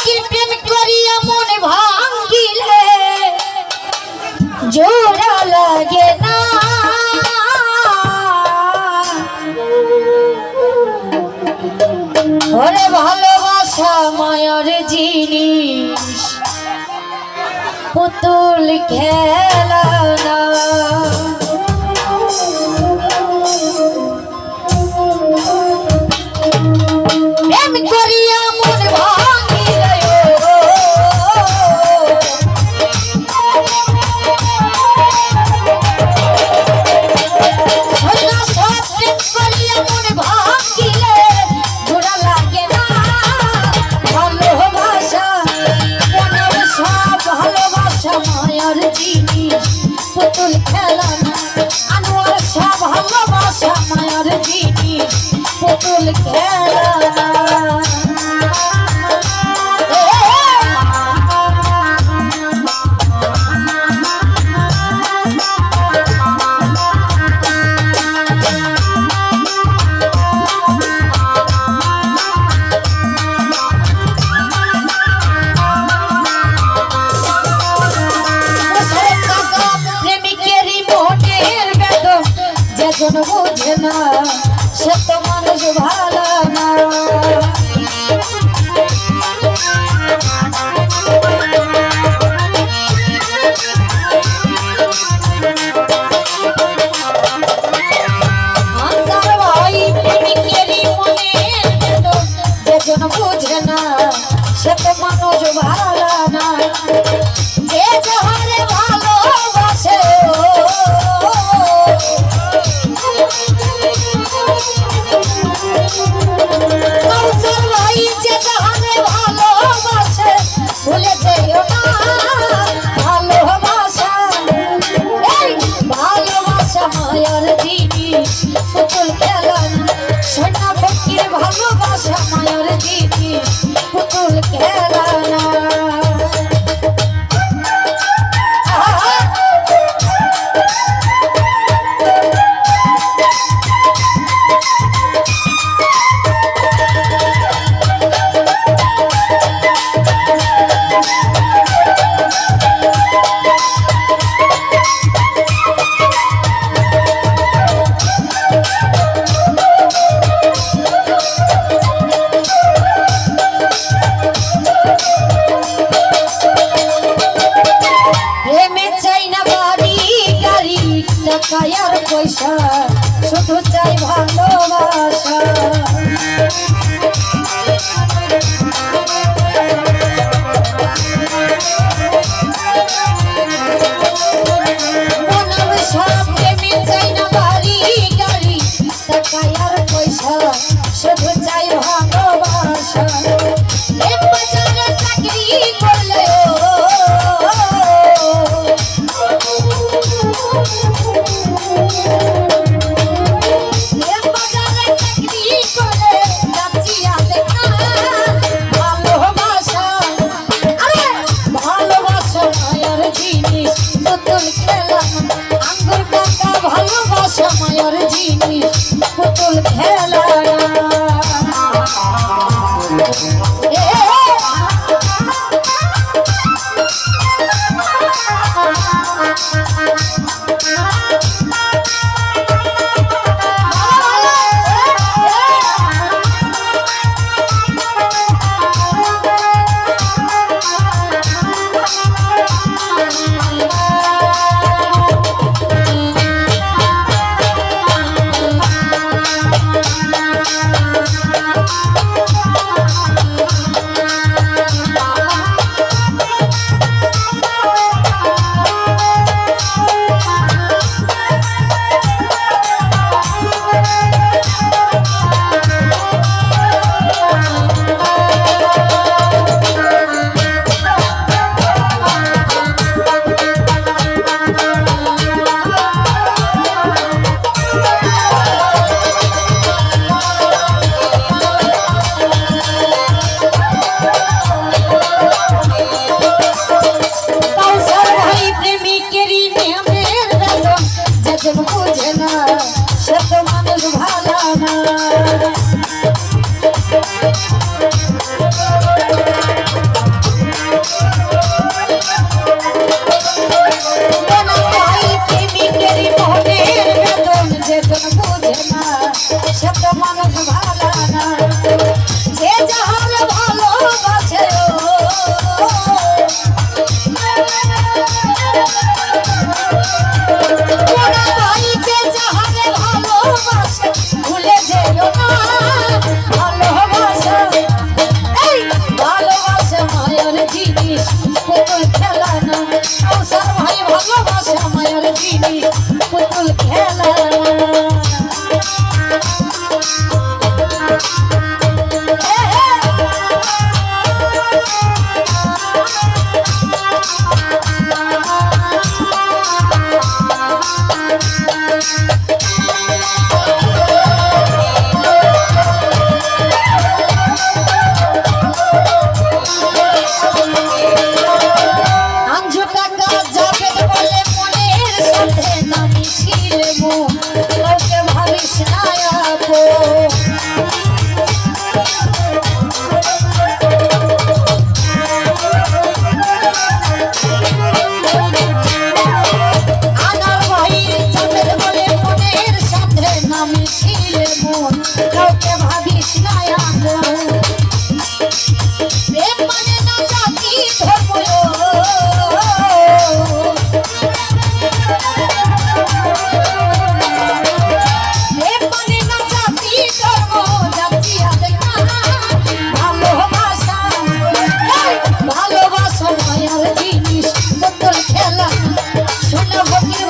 ফকির প্রেম করিয়া মন ভাঙ্গিলে জোড়া লাগে না ওরে ভালোবাসা মায়ার জিনিস পুতুল খেলা না প্রেম করিয়া মন ভাঙিলে প্রেম করিয়া মন ভাঙিলে জোড়া লাগে না ভালোবাসা সব ভালোবাসা মায়ার জিনিস পুতুল খেলা না আনোয়ার সব ভালোবাসা মায়ার জিনিস পুতুল খেলা না যেজন বুঝে না সে তো মানুষ ভালো না ভাই প্রেমিকেরই মনের বেদন যেজন বুঝে না সে তো মানুষ ভালো না যে যাহারে ভালোবাসে পুতুল খেলা সোনা ফকির ভালোবাসা মায়ের জিনিস পুতুল খেলা না টাকার পয়সা শুধু চাই ভালোবাসা মনের সব প্রেমে চাই না বাড়ি গাড়ি টাকার পয়সা শুধু চাই ভালোবাসা বাজারে চাকরি করলে পুতুল খেলা আঙ্গুর কাকা ভালোবাসা মায়ের জিনিস পুতুল খেলা জিনিস পুতুল খেলা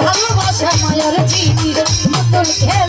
ভালোবাসা মায়ার জিনিস পুতুল খেলা